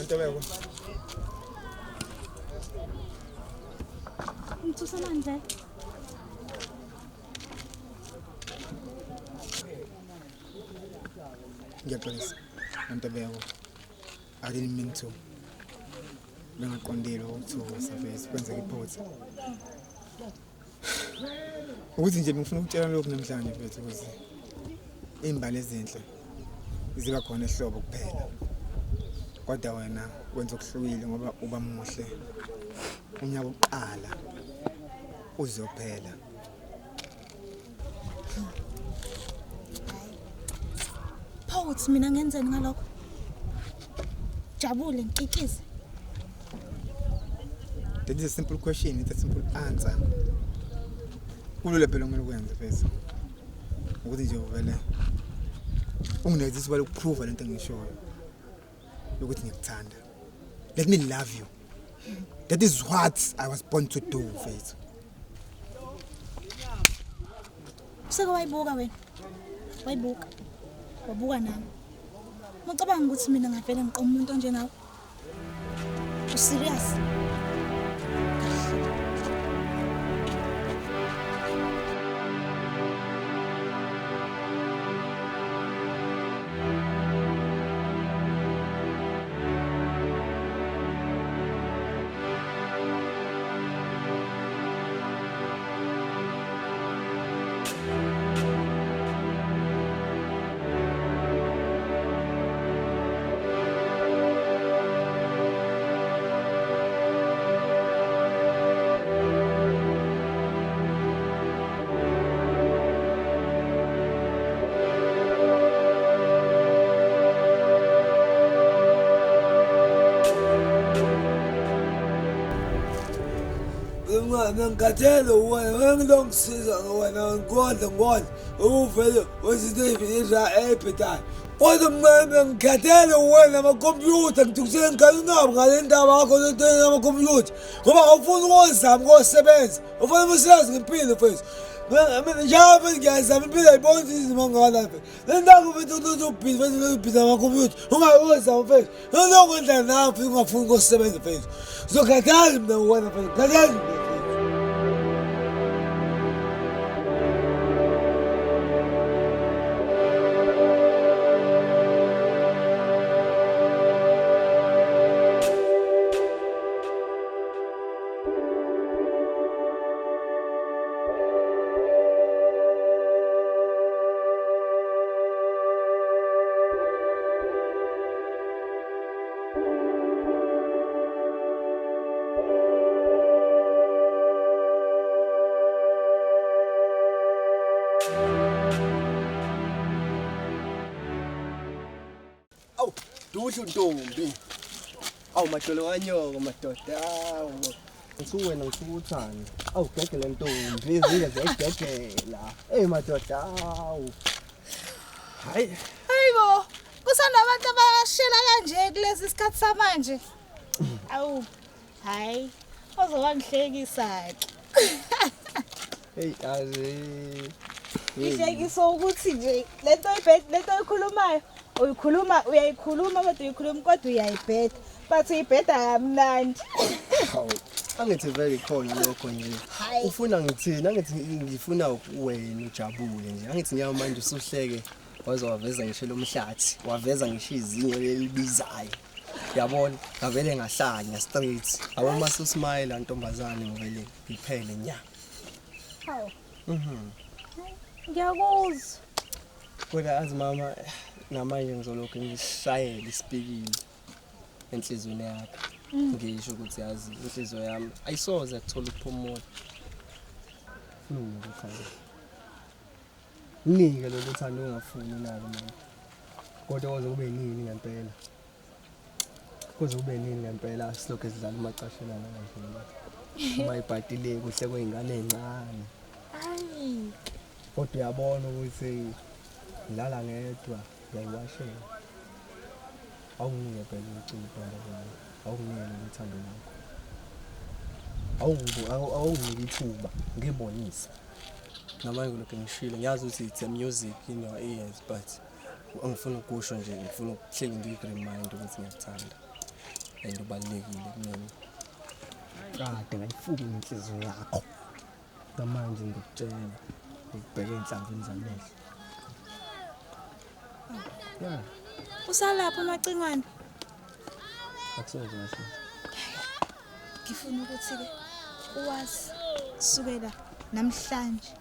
Ntobeko. Ngithusamandla. Ngiyaxolisa. Ntobeko. I didn't mean to. Bengaqondile ukuthusa face kwenzeka iphutha. Ukuthi nje ngifuna ukutshela lokhu namhlanje mfethu ukuthi imbali ezinhle ziba khona ehlobo kuphela. Kodwa wena wenza okuhlukile ngoba uba muhle. Unyaka oqala uzophela. Phothi mina ngenzeni ngalokho? Jabule ngicikize. That is a simple question, it's a simple answer. Kulula phela kumele ukwenze mfethu. Ukuthi nje uvele unginezisa bale ukuprove lento engishoyo. Ukuthi ngikuthanda. Let me love you. That is what I was born to do, mfethu. Useke wayibuka wena. Wayibuka. Wabuka nami. Ngicabanga ukuthi mina ngavele ngiqoma umuntu onje nawe. U serious? Ngikathele wena ngilongisiza wena ngodla uvele wezidivisa ebhetayo kodwa mncane ngikathele wena amakhompyutha ngidukisele ngikalinqaba ngale ndaba yakho lento amakhompyutha ngoba awufuni ukuzama ukusebenza ufuna umsebenzi ngempilo mfethu mina njalo ngiyazama impilo ayibona izimo ngala mfethu le ndaba mfethu ubhiza amakhompyutha ungayozama mfethu lokwenza nawe mfethu ungafuni ukusebenza mfethu uzokhathala mina wena mfethu ngikathele. Duhle ntombi. Awu madolo kanyoko madoda. Awu. Ngisuwena ngisukuthani. Awu gegele ntombi izinto ziyagegela. Hey madoda. Awu. Hayibo, kusanabantu abashela kanje kulesi sikhathi samanje. Awu. Hayi. Ozowangihlekisa ke. Hey azi. Ngihlekiso ukuthi nje lento oyikhulumayo uyayikhuluma kodwa uyayibheda but uyibheda kamnandi. Angithi vele khona lokho nje. Ufuna ngithini? Angithi ngifuna wena ujabule nje. Angithi nyawo manje usuhleke waze waveza ngisho lomhlathi, waveza ngisho izinyo lelibizayo. Yabona, ngavele ngahlanya straight. Abo mase usmile ntombazane ngivele iphele nya. Hawu. Ngiyakuzwa. Kodwa azi mama namanje ngizolokho ngishayela isipikile enhlizweni yakho. Ngisho ukuthi yazi inhliziyo yami ayisoze ukuthola ukuphumula. Ngikho. Nike lo luthando ungafuni nalo mama. Kodwa kuze kube yini ngempela? Kuze kube yini ngempela silokho sidlala amacashelana kanje. Uma ibhadile kuhle kwezingane ezincane. Hayi. Kodwa uyabona ukuthi ngilala ngedwa ngiyayiwashela. Awunginike phela ucingo lami. Awunginike uthando lakho. Awunginike ithuba ngibonise. Namanje lokho ngishilo ngiyazi ukuthi it's a music in your ears but angifuni ukusho nje ngifuna ukuhleli ngikuremind ukuthi ngiyakuthanda. and ubalulekile kumina. Kade ngayifuna inhliziyo yakho. Namanje ngikutshela ngibheke enhlanzini zamehlo. Yeah, Usalapha amacingwane. akusenze kahle. Ngifuna ukuthi ke uwazi sukela namhlanje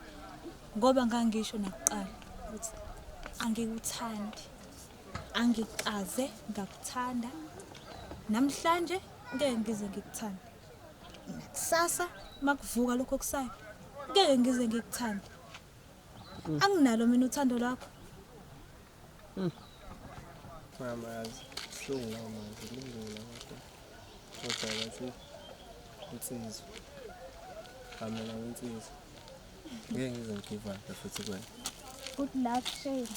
ngoba ngangisho nakuqala ukuthi angikuthandi. Angikaze ngakuthanda. Namhlanje ngeke ngize ngikuthande. Nakusasa makuvuka lokho kusayo ngeke ngize ngikuthande. Anginalo mina uthando lwakho. Mama yazi, shunga manje kulungile ngakho. Kodwa bathi insizwa. Kamela insizwa. Ngeke ngize ngigive up futhi kwena. Good luck, Shane.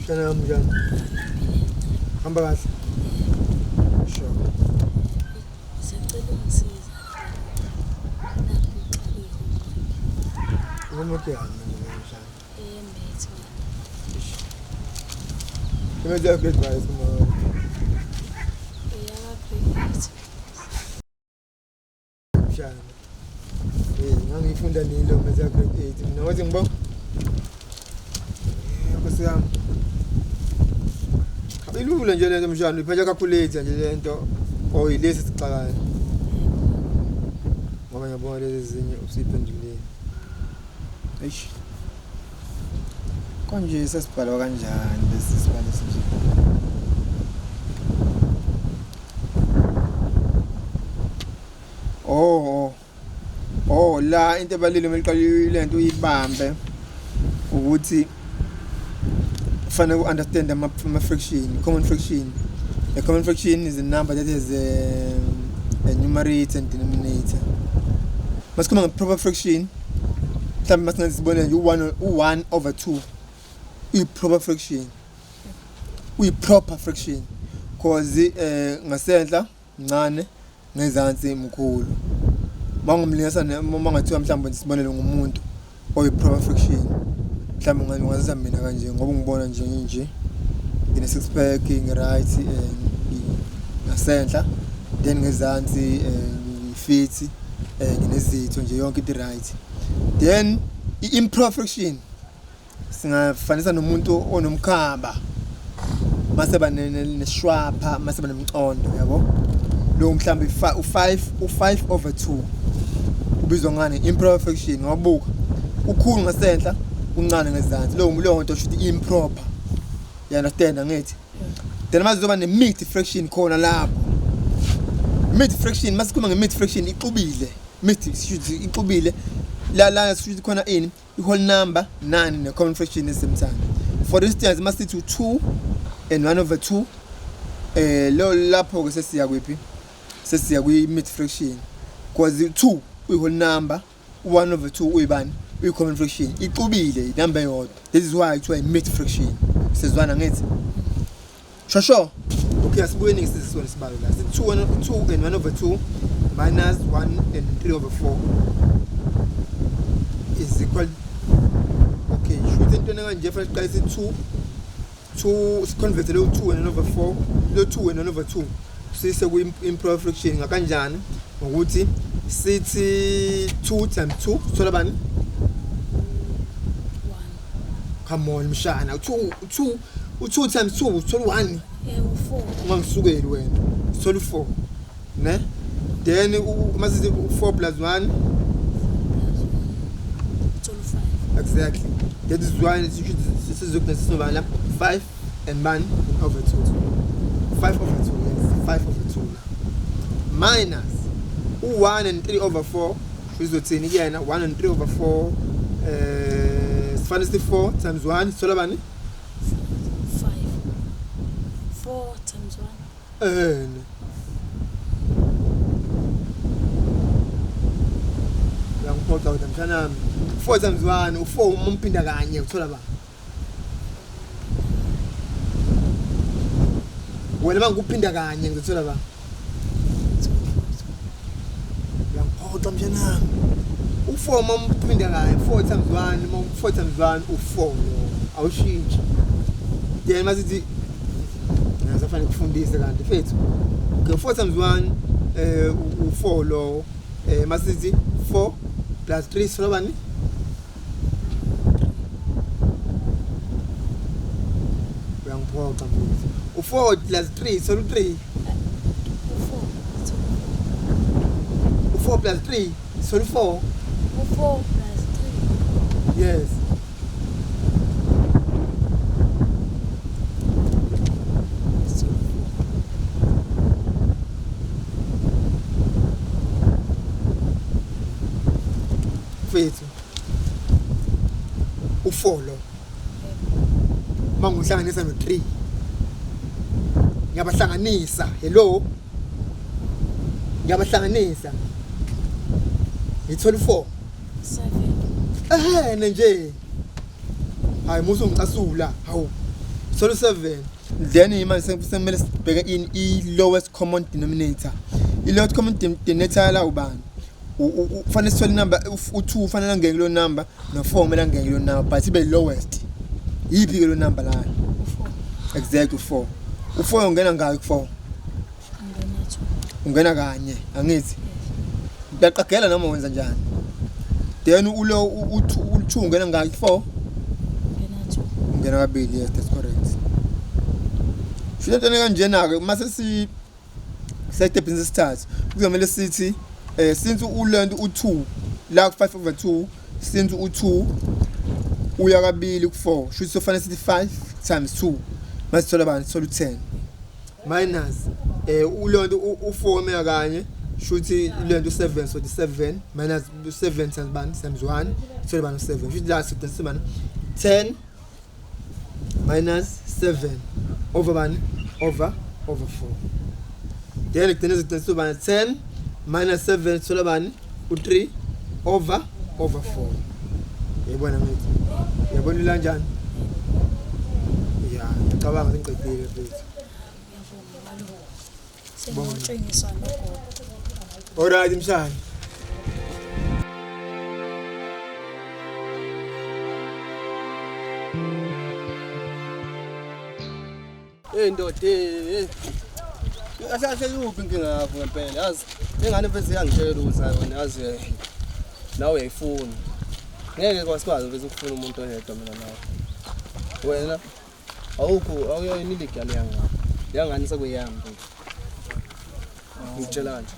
Shana mjani. Hamba kahle. Sure. Sicela ungisize. Ngomuke yana mjani. Embethe. Imeza great guys tomorrow. Iyakaphethe. Shana. Ngangifunda nilo meza grade 8. Mina wathi ngibona. Kusiyami. Ilula nje lento mshana iphethe calculate nje lento oyilesi sixakayo. Ngoba ngiyabona lezi zinye usiphendulile. Eish. Konje sesibhalwa kanjani bese sibhala sibili. La into ebalile meliqala lento uyibambe ukuthi fanele understand ama fraction, common fraction. A common fraction is a number that has a numerator and denominator. Must come a proper fraction. Some must not be one over 2. We proper fraction. We proper fraction. Cause ngasentla ncane ngezansi mkhulu. Mangumlingisa mangathiwa mhlawumbe sibonele ngumuntu oyi proper fraction. Mhlawumbe ngazisa mina kanje ngoba ngibona nje ngine six pack ngiright ngasentla then ngezansi ngifit nginezitho nje yonke it right. Then imperfection singafanisa nomuntu onomkhamba maseba neshwapha maseba nemcondo yabo lo mhlambe u5 over 2 ubizwa ngani imperfection wabuka ukhulu ngasentla uncane ngezansi lo nto should improper. You understand ngithi? Then mazizoba ne mid fraction khona lapho. Mid fraction masikhuluma nge-mid fraction ixubile. Mid ixubile la should khona ini i-whole number 9 ne common fraction at the same time. For instance masithi 2 and 1 over 2 lo lapho ke sesiya kwephi? Sesiya kwi-mid fraction. Because 2 uyi-whole number, 1 over 2 uyibani? Uyi-common fraction. Ixubile number yodwa. This is why it's a mid fraction. Sezwana ngithi shosho okay asibuyeni ngisizisona sibalo la sithi 2 and 1 over 2 minus 1 and 3 over 4 is equal okay should into kanje fanele siqale sithi 2 convert lo 2 and 1 over 4 lo 2 and 1 over 2 sise ku improper fraction ngakanjani ngokuthi sithi 2 times 2 sola bani 1 come on mshana 2 times 2 uthola 1 4 ungangisukeli wena uthola 4 ne then masithi 4 plus 1 uthola 5 exactly that is why sizokuthatha la 5 and 1 over 2 5 over 2 yes 5 over 2 minus 1 and 3 over 4 sizothini kuyena 1 and 3 over 4 sifana sithi 4 times 1 sola bani 4 times 1. Uyangiphoxa mntanami. 4 times 1 u4 uma umphinda kanye uthola ba? Wena mangikuphinda kanye ngizothola ba? Uyangiphoxa mntanami. U4 uma umphinda kanye 4 times 1 4 times 1 u4 awushintshi. Then masithi ngizofana ukufundisa kanti mfethu. Okay 4 times 1 u4 lo masithi 4 plus 3 sola bani? Uyangiphoxa mfethu. U4 plus 3 sola 3. U4 plus 3 sola 4. U4 plus 3. Yes. Mfethu. U4 lo. Mangihlanganisa no3. Ngiyabahlanganisa. Hello. Ngiyabahlanganisa. Ngithola 4. 7. Nje. Hayi musu ngicasula. Hawu. Thola 7. Then manje semele sibheke i lowest common denominator. I lowest common denominator la ubani? Ufanele sithole number u2 ufanele angeke lo number no4 kumele angeke lo number but ibe lowest. Yipi ke lo number la? U4. Exactly 4. U4 ungena ngaki ku4? Ungena 2. Ungena kanye angithi. Uyaqagela noma wenza njani? Then ulo u2 ungena ngaki 4? Ungena 2. Ungena kabili, yes that's correct. Shilo tena kanjena ke mase si step in the start. Kuzomela sithi since ulearned u2 la ku5/2 since u2 uya kabili ku4 should sofanele sithi 5 times 2 masithola bani sithola u10 minus ulearned u4 mega kanye should learned u7 so the 7 minus 7 times bani times 1 sithola bani u7 should last sithi bani 10 minus 7 over bani over 4 then ikutheneza sithi bani 10 minus 7 sola bani u3 over 4 yabona mfethu yabona kanjani ya ngicabanga ngiqedile mfethu Sengitshengisa lokho. Alright mshana ndoda asase yuphi inkinga yakho ngempela yazi engane bese yangitshela ukuthi wena yazi nawe uyayifuna ngeke kwasikwazi bese ukufuna umuntu oyedwa mina nawe wena awukho awuyoyini legal yangani sekuyami mfethu ngitshela nje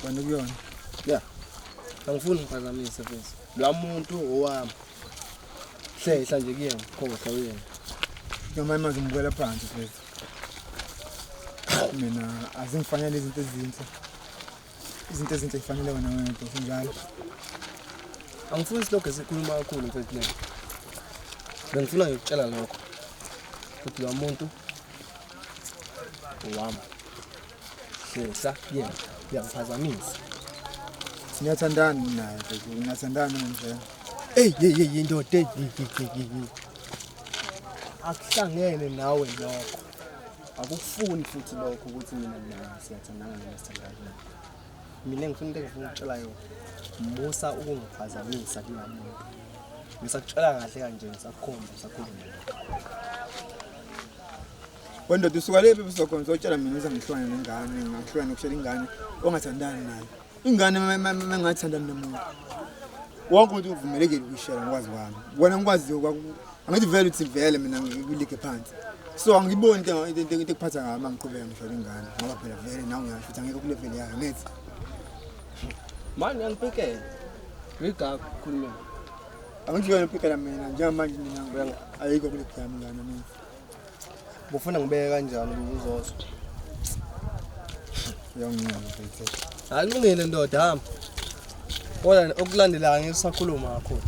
bani kuyona ya angifuni ngiphazamise mfethu lo muntu owami hlehla nje kuyena khohlwa uyena noma manje ngibukela phansi mfethu mina azingifanele izinto ezinhle zifanele wena wena njalo angifuni isilogho esikhuluma kakhulu mfethu mina bengifuna ngikutshela lokho ukuthi lo muntu owami hlehla yena yakuphazamisa siyathandana naye mfethu ngiyathandana nje hey ndoda akuhlangene nawe lokho akufuni futhi lokho ukuthi mina nawe siyathandana nesithandana mina ngifuna ukutshela yona musa ukungiphazamisa kunamuntu ngisakutshela kahle kanje ngisakhomba sakhuluma wena ndoda usuka lephi besokhona uzotshela mina ukuthi ngihlwane nengane ngahlwana nokushela ingane ongathandani nayo ingane mengathandani nomuntu wonke umuntu uvumelekile ukushela ngokwazi kwami wena ngikwazi angithi vele uthi vele mina ngikulige phansi so angiboni into ekuphatha ngami mangiqhubeka ngishela ingane ngoba phela vele nawe uyasho ukuthi angeke ku level yakhe ngithi manje ngipikela ngigaka khuluma angithi wena uphikela mina njengamanje mina ayikho kule game ngane mina bufuna ngibeke kanjani uzozwa uyangiyona mfethu alungile ndoda hamba kodwa okulandelayo ngisakhuluma kakhulu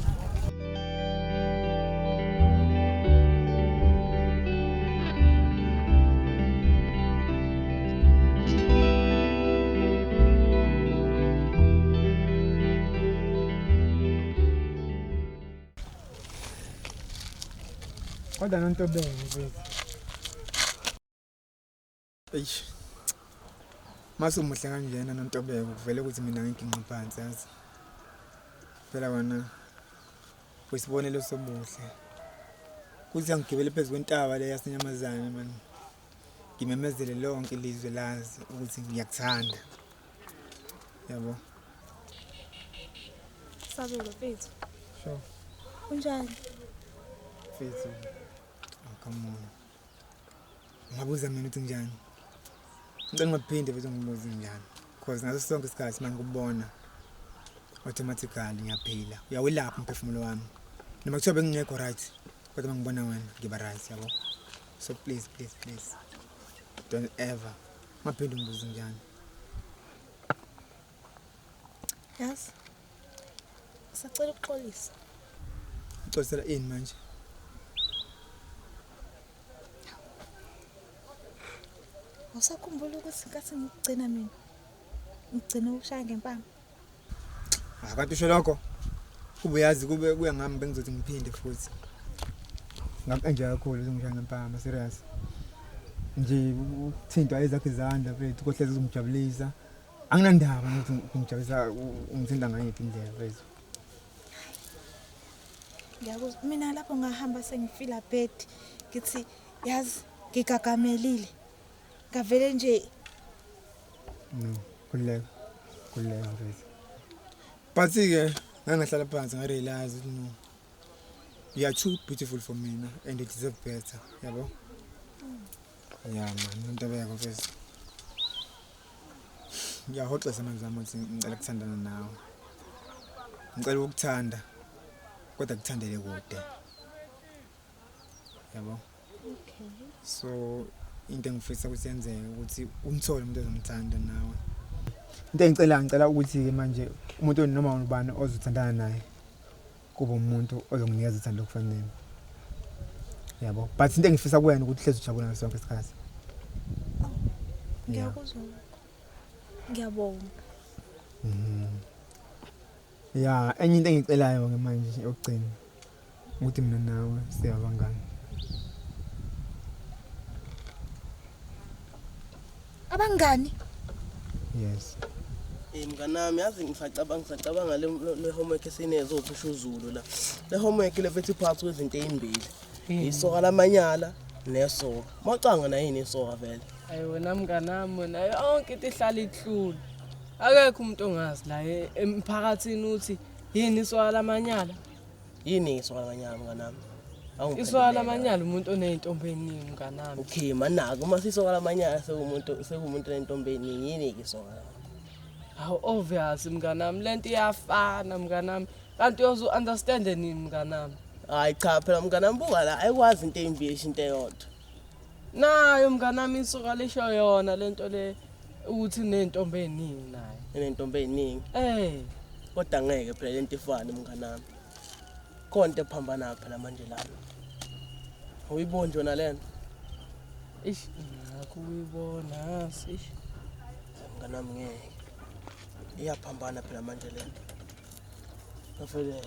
Kodwa noNtobeko mfethu. Eish. Mase umuhle kanjena noNtobeko kuvele ukuthi mina nginkinqa phansi yazi. Phela wena wesibonelo sobuhle. Kuthi angigibele phezulu kwentaba le yasenyamazane man. Ngimemezele lonke ilizwe lazi ukuthi ngiyakuthanda. Yabo. Sabelo mfethu. Sure. Kunjani? Mfethu. Come on. Ngabuza mina ukuthi njani. Ngicela ngiphinde bese ngibuze njani. Because ngaso sonke isikhathi manje ngikubona automatically ngiyaphila. Uyawelapha umphefumulo wami. Noma kuthiwa bengingekho right, kodwa mangibona wena ngiba right yabo. So please. Don't ever. Maphinde ngibuze njani. Yazi. Sacela ukuxolisa. Uxolisela ini manje? Usakhumbula ukuthi ngathi ngigcina mina. Ngigcina ukushaya ngempama. Kanti usho lokho. Kube yazi kube kuya ngami bengizothi ngiphinde futhi. Ngamanje kakhulu ngishaya ngempama serious. Nje ukuthintwa ezakhe izandla mfethu kohlezi uzongijabulisa. Anginandaba ukuthi ngijabulisa ungithinta ngayiphi indlela mfethu. Ngiyakuzwa mina lapho ngahamba sengifila bed ngithi yazi ngigagamelile. Ngavele nje No, kuleka mfethu. But ke ngangahlala phansi ngarealize ukuthi no. You are too beautiful for me na and you deserve better, yabo? Yeah man, Ntobeko mfethu. Ngiyahoxisa manje zami ukuthi ngicela ukuthandana nawe. Ngicela ukukuthanda. Kodwa kuthandele kude. Yabo? okay. So into engifisa ukuthi yenzeke ukuthi umthole umuntu ozomthanda nawe. Into ngicela ukuthi ke manje umuntu noma ubani ozothandana naye kube umuntu ozonginikeza uthando okufanele. Yabo? But into engifisa kuwena ukuthi hlezi ujabula ngaso sonke isikhathi. Ngiyakuzwa. Ngiyabonga. Yeah, enye into engicelayo ke manje yokugcina ukuthi mina nawe siyabangana. Abangani? Yes. Mnganami yazi ngisacabanga le homework esinezophisha uZulu la. Le homework levethi phansi kwezinto ezimbili. Isoka lamanyala nesoka. Mawucanga na yini isoka vele? Hayi wena mnganami wena yonke into ihlala ihlula. Akekho umuntu ongazi la emphakathini uthi yini isoka lamanyala? Yini isoka lamanyala mnganami? Isoka lamanyala umuntu oneyintombi eningi mnganami. Okay manaka uma sisoka lamanyala sekumuntu nentombi eningi yini ke isoka? Hawu obvious mnganami lento iyafana mnganami. Kanti uyozu understand nini mnganami? Hayi cha phela mnganami buka la ayikwazi into embi into eyodwa. Nayo mnganami isoka lisho yona lento le ukuthi nentombi eningi naye. Nentombi eningi. Kodwa ngeke phela lento ifane mnganami. Konke ephambana phela manje lapha. Uyibona yona lena? Ish ngakuyibona sish. Mnganami ngeke. Iyaphambana phela manje lena. Ngafele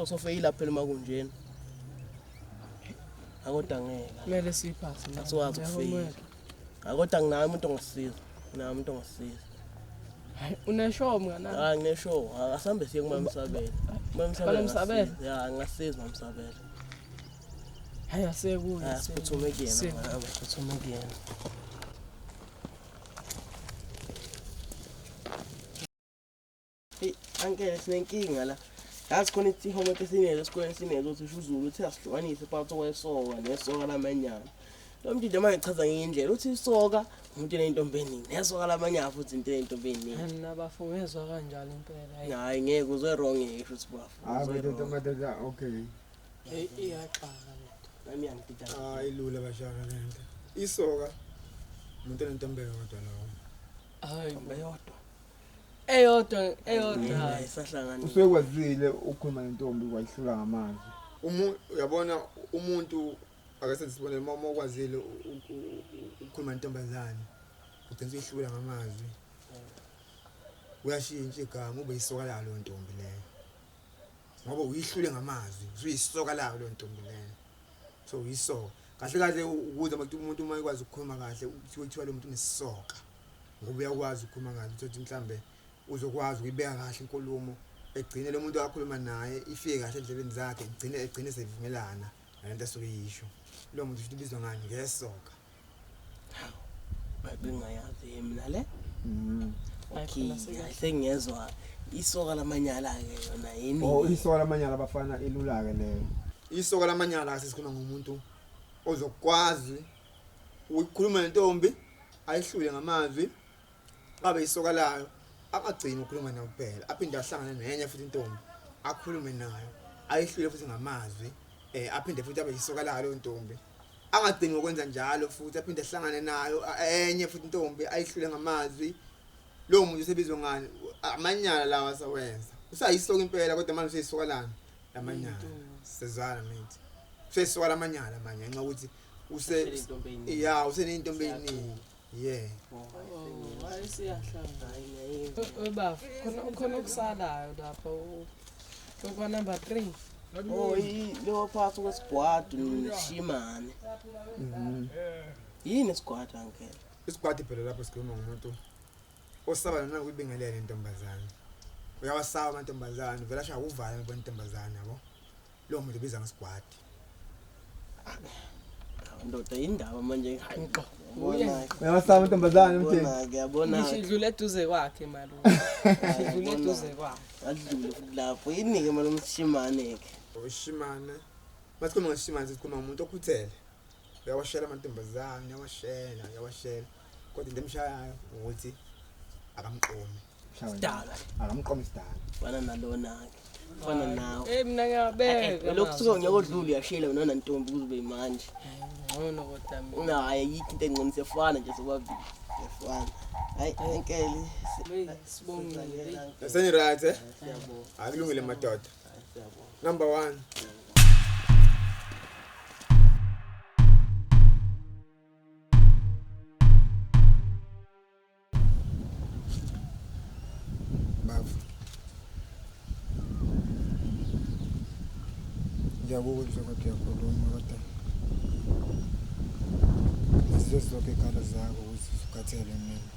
sofeyila phela makunjena. Akodwa ngeke. Kumele siphase manje. Asiwazi ukufeyila. Akodwa nginayo umuntu ongisiza. Nginayo umuntu ongisiza. Hayi uneshow mnganami. Hayi ngineshow. Akasambe siye kuMamsabela. Mamsabela? Ya ngasiza Mamsabela. Hayi asekuye. Siphuthume kuyena mama, siphuthume kuyena. Angeke sinenkinga la. Yazi khona ithi homework esinezo esikoleni sinezo ukuthi usho uZulu uthi asihlukanise phakathi kwesoka nesoka lamanyala. Lo mntwana manje echaza ngendlela uthi isoka umuntu enentombi eningi nesoka lamanyala futhi into enentombi eningi. Nabafungezwa kanjalo impela. Hayi ngeke uzwe wrong ngisho uthi bafu. Madoda okay. Iyaqala Nami yangidida. Ilula bashaka lento. Isoka umuntu enentombi kodwa lawo. Hayi Bayodwa. eyodwa. Isahlangana. Usekwazile ukukhuluma nentombi kwayihlula ngamazwi. Uyabona umuntu akasenze sibonele uma ukwazile ukukhuluma nentombazane ugcina uyihlula ngamazwi. Uyashintsha igama ube isoka la lo ntombi leyo. Ngoba uyihlule ngamazwi, uyisoka la lo ntombi leyo. so yisoka kahle kahle ukuze umuntu uma ekwazi ukukhuluma kahle kuthiwa lo muntu unesisoka ngoba uyakwazi ukukhuluma kahle ukuthi mhlambe uzokwazi ukubeka kahle inkulumo egcine lo muntu akhuluma naye ifike kahle endlebeni zakhe egcine sevumelana nalento esuke yisho lo muntu futhi ubizwa ngani ngesoka Bengayazi mina le. Okay, sengiyezwa isoka lamanyala ke yona yini? Oh, isoka lamanyala bafana elula ke leyo. Isoka lamanyala sesikhuluma ngomuntu ozokwazi ukukhuluma nentombi ayihlule ngamazwi abe isoka layo akagcina ukukhuluma nayo kuphela aphinde ahlangane nenye futhi intombi akhulume nayo ayihlule futhi ngamazwi aphinde futhi abe isoka layo lo ntombi angadingi ukwenza njalo futhi aphinde ahlangane nayo enye futhi intombi ayihlule ngamazwi lo muntu usebizwa ngani amanyala lawa sawenza usayisoka impela kodwa manje useyisoka lana lamanyala sezwana mithi useyisoka lamanyala manje nxa ukuthi usenentombi eyiningi yeah Bafu khona okusalayo lapho kwa number 3 Oh, lo phansi kwesigwadu nishimane. Yini isigwadu uncle? isigwadi phela lapho sikhuluma ngomuntu osaba nana ukubingelela intombazana uyawasaba amantombazana vela shaya uvala abantombazana yabo lo muntu ubiza ngesigwadi Ndoda indaba manje hayiqo. uyawasaba amantombazana mtheni Ngiyabona. Ngishidlule eduze kwakhe malume. Ngishidlule eduze kwakhe. Adlule futhi lapho yini ke manje umshimane ke. ushimane masikhuluma ngeshimane sikhuluma ngomuntu okhuthele uyawashela amantombazana uyawashela kodwa into emshayayo ukuthi akamqomi Sidala. akamqomi sidala Fana nalona ke. Fana nawe. Mina ngiyabeka. Lokhu suka nyakodlula uyashela wena ntombi kuzube manje. Ngono kodwa mina. Ungayi yikho into engcono sefana nje sobabili. Sefana. Hayi enkele. Sibongile. Seni right Siyabonga. akulungile madoda Siyabonga. number 1 bafu ngiyakuzwa kodwa uyakhuluma kodwa sizozonke ikhala zakho ukuthi ukhathele mina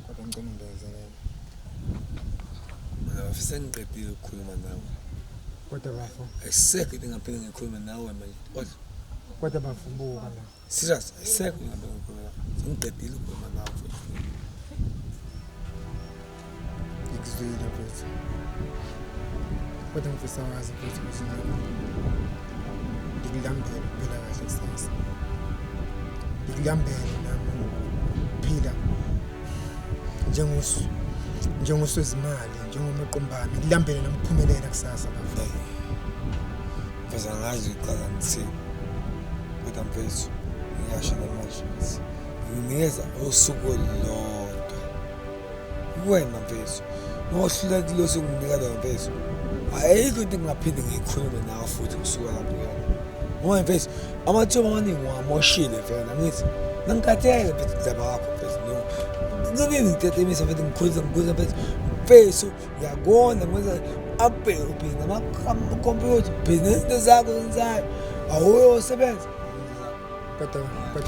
kodwa ngicela ungezelela Mina bafisa ngiqedile ukukhuluma nawe. kodwa bafu Ayisekho into engaphinde ngikhulume nawe manje. kodwa bafumbuka la Serious, ayisekho ngaphinde ngikhulume nawe. Sengiqedile ukukhuluma nawe futhi. ngikuzwile futhi kodwa ngifisa wazi futhi ukuthi ngikulambele ukuphila kahle kusasa ngikulambele nami ukuphila njengosozimali njengomaqombana ngikulambele nomphumela kusasa bafu Bese ngazi uqala ngithini. Kodwa mfethu ngiyasho manje ukuthi nginikeza usuku olulodwa. Wena mfethu nohluleka lo sunginika lo mfethu. Ayikho into engaphinde ngikhulume nawe futhi kusuka lapho yona. Ngoba mfethu amathuba amaningi wamoshile vele ngithi ngikathele mfethu ndaba wakho mfethu no. Ngibini ngitetemisa mfethu ngikhulisa mfethu. Mfethu uyakona manje abheke ubheka amakhompyutha business zakho zenzayo awuyosebenza kodwa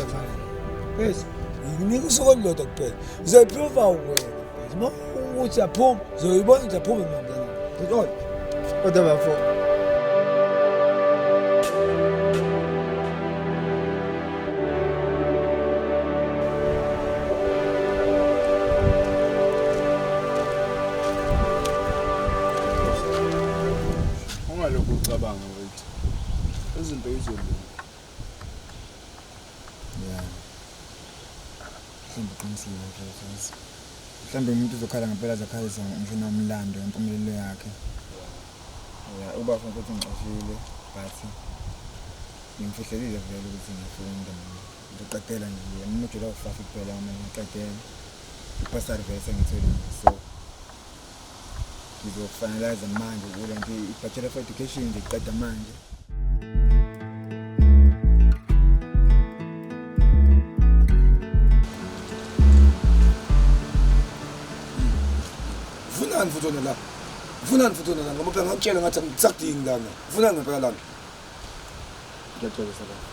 mfana bese nginika usuku olulodwa kuphela uzoyiprova wena uma ukuthi aphuma uzoyibona ukuthi aphuma mina kodwa bafu Ungalokhu ucabanga ukuthi izinto izolunga. yeah mhlawumbe qinisile mfethu mhlawumbe umuntu uzokhala ngempela zakhalisa ngishona umlando wempumelelo yakhe yeah ubafu mfethu ngixoshile but ngimfihlelile vele ukuthi ngifunda ngiqedela nje umujula ofafi kuphela manje ngiqedela ipasari vese ngithole so ngizofinalize manje kule nje i-bachelor of education ngiqeda manje Funani futhi ona la ngoba phela ngakutshela ngathi ngisakudingi lana. Funani ngempela lana. Ngiyaxolisa baba.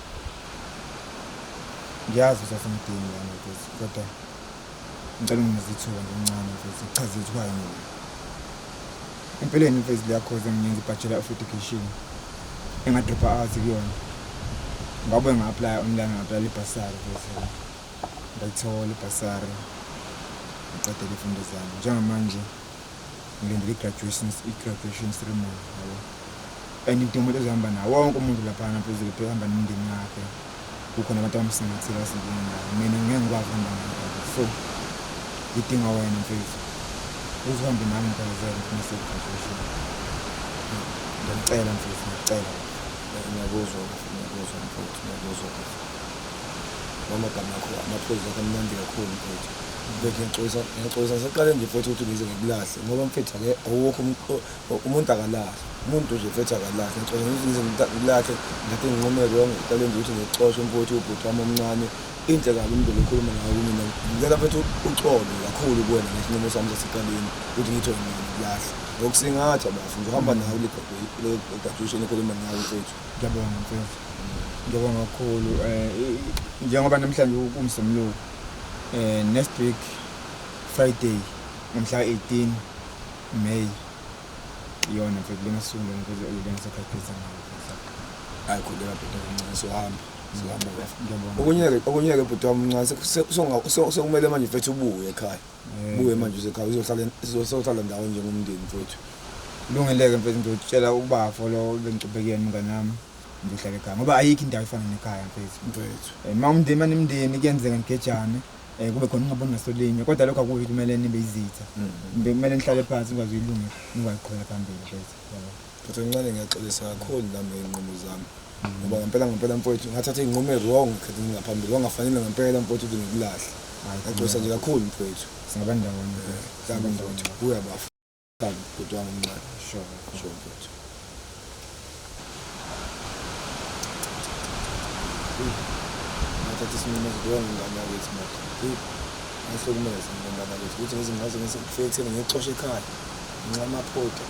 Ngiyazi usasemdini lana mfethu kodwa ngicela ungizithuka nje omncane mfethu chaza ukuthi kwayini. Empeleni mfethu liyakhoza ngiyenza i-bachelor of education engadropa out kuyona. Ngabe nga-apply online nga-apply ibhasari mfethu. Ngayithola ibhasari. Ngiqedile izifundo zami. Njengamanje ngilindele i-graduation ceremony yabo. And idinga umuntu ozohamba nawo wonke umuntu laphana phezulu ehamba nomndeni wakhe. Kukhona abantu abamsingathile asindini naye. Mina ngeke ngikwazi ukuhamba naye. So idinga wena mfethu. Uzohamba nami ngizozela i-graduation. Ngicela mfethu, ngicela. Ngiyakuzwa mfethu. Amagama akho amaphuzu kamnandi kakhulu mfethu. Ngiyexolisa saqale nje mfethu ukuthi ngize ngikulahle ngoba mfethu ake awukho umuntu akalahle. Umuntu nje mfethu akalahle. Ngixolisa ukuthi ngize ngikulahle ngathi nginqomeke ngicela nje ukuthi ngixoxe mfethu ubhuti wami omncane. Inhle kabi indlela ekhuluma ngayo mina. Ngicela mfethu uxolo kakhulu kuwena ngesinqumo sami sasekaleni ukuthi ngithi wena ngikulahle. Ngokusingatha bafu ngizohamba nawe le graduation ekhuluma ngayo mfethu. Ngiyabonga mfethu. Ngiyabonga kakhulu. Njengoba namhlanje kumsomluko. Next week Friday ngomhla 18 May iyona mfethu lengasungula ukuthi lengasakhaphiza ngayo. Hayi khuleka bhuti omncane sohamba. Okunye ke bhuti omncane sokumele manje mfethu ubuye ekhaya. Ubuye manje usekhaya uzohlala ndawo njengomndeni mfethu. Lungeleke mfethu ngizotshela ubafo lo bengicubekeni mngani nami. Ngihlala ekhaya ngoba ayikho indawo efana nekhaya mfethu. Mawumndeni kuyenzeka ngigejane. Kube khona ungaboni ngasolinye kodwa lokho akuyi kumele nibe izitha. Kumele nihlale phansi ukwazi uyilunga ungayiqhubeka phambili mfethu. Bhuti omncane ngiyaxolisa kakhulu nami ngeenqumo zami. Ngoba ngempela mfethu ngathatha izinqumo wrong ngikhethe ngaphambili. Wangafanele ngempela mfethu ukuthi ngikulahle. Ngixolisa nje kakhulu mfethu. Singaba ndawonye. Singaba ndawonye. Buya bafu. Bhuti wami omncane. Sure mfethu. Thatha isinqumo ngingana lethi manje. Ngihlukumeza ngingana lethi ukuthi ngizingaze ngisifethele ngixoxe ekhaya. Ngicamaphutha.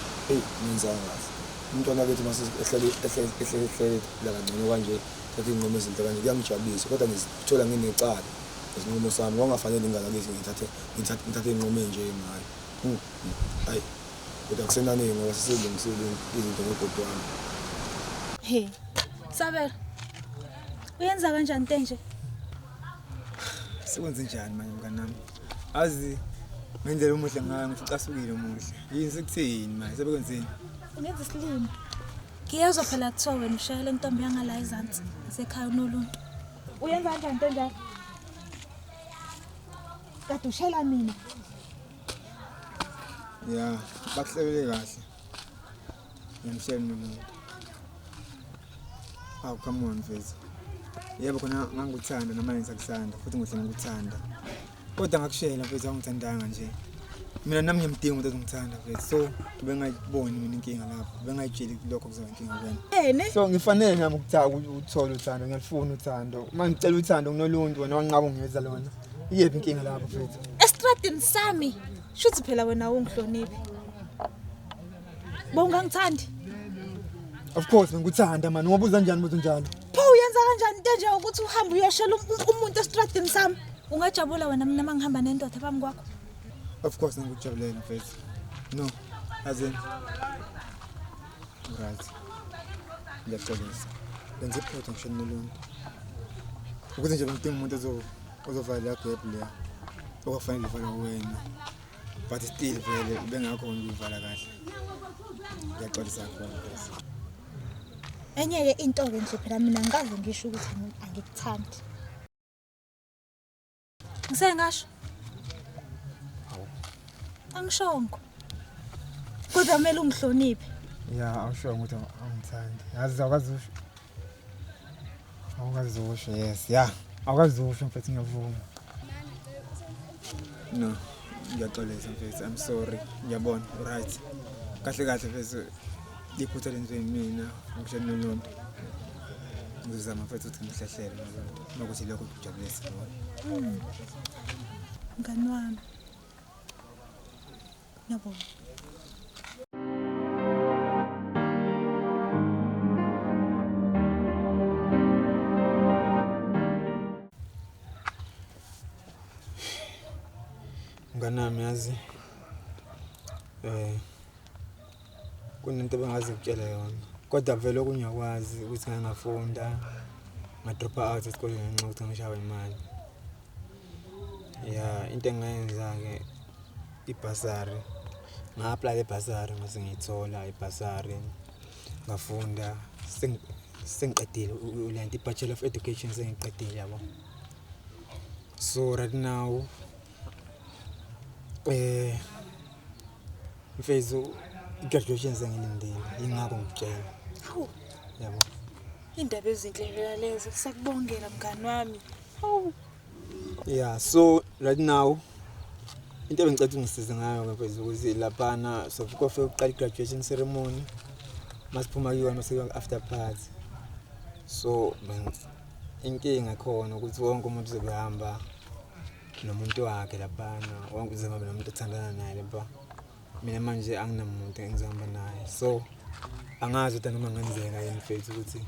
Ngenza kahle. Umntwana bethu mase ehlele la kancane kanje thatha izinqumo ezinhle kanje kuyangijabulisa kodwa ngizithola nginecala. Isinqumo sami wangafanele ingane lethi ngithathe izinqumo nje ngayo. Hayi. Kodwa kusenani ngoba sisilungisile izinto ngobhuti wami. He. Sabela. Uyenza kanjani ntenje? Sikwenze njani manje mngani nami? Azi ngendlela umuhle ngayo ngicasukile umuhle. Yini sekuthini manje sebekwenzeni? Ngenza isilimo. Ngiyezwa phela kuthiwa wena ushayela intombi yangala ezantsi esekhaya uNoluntu. Uyenza kanjani ntenje? Kade ushayela mina. Ya, bakuhlebele kahle. Ngimshayela uNoluntu. Aw come on mfethu. Yebo khona ngangikuthanda namanje ngisakusanda futhi ngihle ngikuthanda. Kodwa ngakushayela mfethu angithandanga nje. Mina nami ngiyamdinga umuntu ozongithanda mfethu. So bengayiboni mina inkinga lapho. Bengayitsheli lokho kuzoba inkinga kuwena. So ngifanele nami ukuthola uthando, ngiyalufuna uthando. Uma ngicela uthando kuNoluntu wena wanqaba ungiyeza lona. Iyephi inkinga lapho mfethu? Estradini sami. Shuthi phela wena ungihloniphi. Bongangithandi. Of course ngikuthanda man. Ngoba uza kanjani njalo? Uyenza kanjani ntenje ukuthi uhambe uyoshela umuntu estradini sami? Ungajabula wena mina mangihamba nendoda phambi kwakho? Of course ngikujabulela mfethu. No. Azin. Right. Ngiyaxolisa. Benze iphotho ngisho uNoluntu. Ukuthi nje ngidinga umuntu ozovala la gap leya. Okufanele livala wena. But still vele bengakho ngiyivala kahle. Ngiyaxolisa kakhulu. Enye into ke nje phela mina ngikaze ngisho ukuthi angikuthandi. Ngisengasho. Angishongo. Kodwa kumele ungihloniphe. Ya, awusho ukuthi angithandi. Yazi awukazusho. Awukazusho, yes. Ya, awukazusho mfethu ngiyavuma. No, ngiyaxolisa mfethu. I'm sorry. Ngiyabona, right. Kahle mfethu. Liphutha lenziwe mina ngishela uNoluntu. Ngizama mfethu ukuthi ngihlehlele uNoluntu. Nokuthi lokho kujabulisa bona. Mngani wami. Ngiyabonga. Nganami yazi kunento bengazi ukutshela yona. Kodwa vele okunyakwazi ukuthi ngangafunda ngadrop out esikoleni ngenxa yokuthi ngishawa imali. Ya into engayenza ke ibhasari. Nga-apply ibhasari mase ngiyithola ibhasari. Ngafunda sengiqedile ulento i-Bachelor of Education sengiqedile yabo. So right now mfethu graduation sengilindile ingakho ngitshela. Hawu, Yabo. indaba ezinhle lezo. Sakubongela mngani wami. Hawu. Yeah, so right now into ebengicela ungisize ngayo mfethu ukuthi laphana sokufika uqala i-graduation ceremony. Masiphuma kiyo mase after party. So inkinga khona ukuthi wonke umuntu uzobehamba nomuntu wakhe laphana, wonke uzohamba nomuntu othandana naye lapha. Mina manje anginamuntu engizihamba naye. So angazi ukuthi noma ngenzeka yini mfethu ukuthi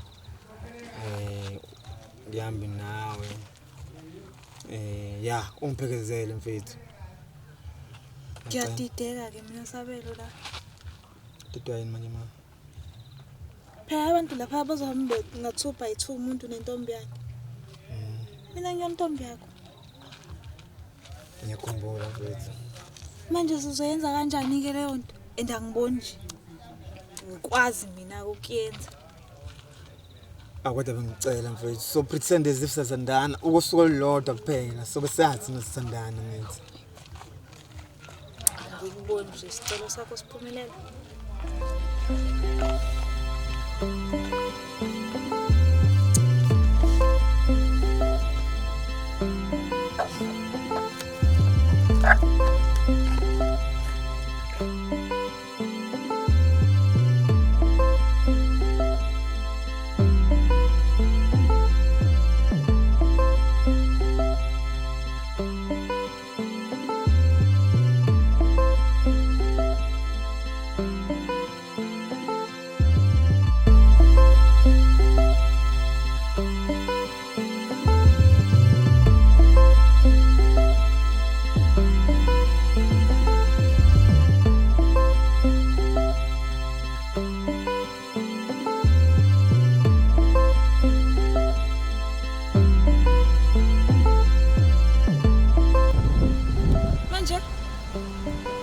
ngihambe nawe. Ya, ungiphekezele mfethu. Ngiyadideka ke mina Sabelo la. Didwa yini manje mama? Phela abantu lapha bazohamba nga2 by 2 umuntu nentombi yakhe. Mina ngiyontombi yakho. Ngiyakhumbula mfethu. Manje sizoyenza kanjani ke leyo nto? Andangiboni nje. Ngikwazi mina ukuyenza. Akwade bengicela mfethu. So pretend as if sasandana ukusuka lodwa kuphela. So besathi nasandana ngithi. Ngikubona nje isicelo sakho siphumelela.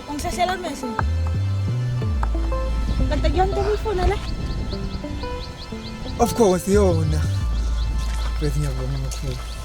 Ungihlahlela amehlo. Kanti kuyonto uyifuna la? Of course yona. Bese ngiyabonga kakhulu.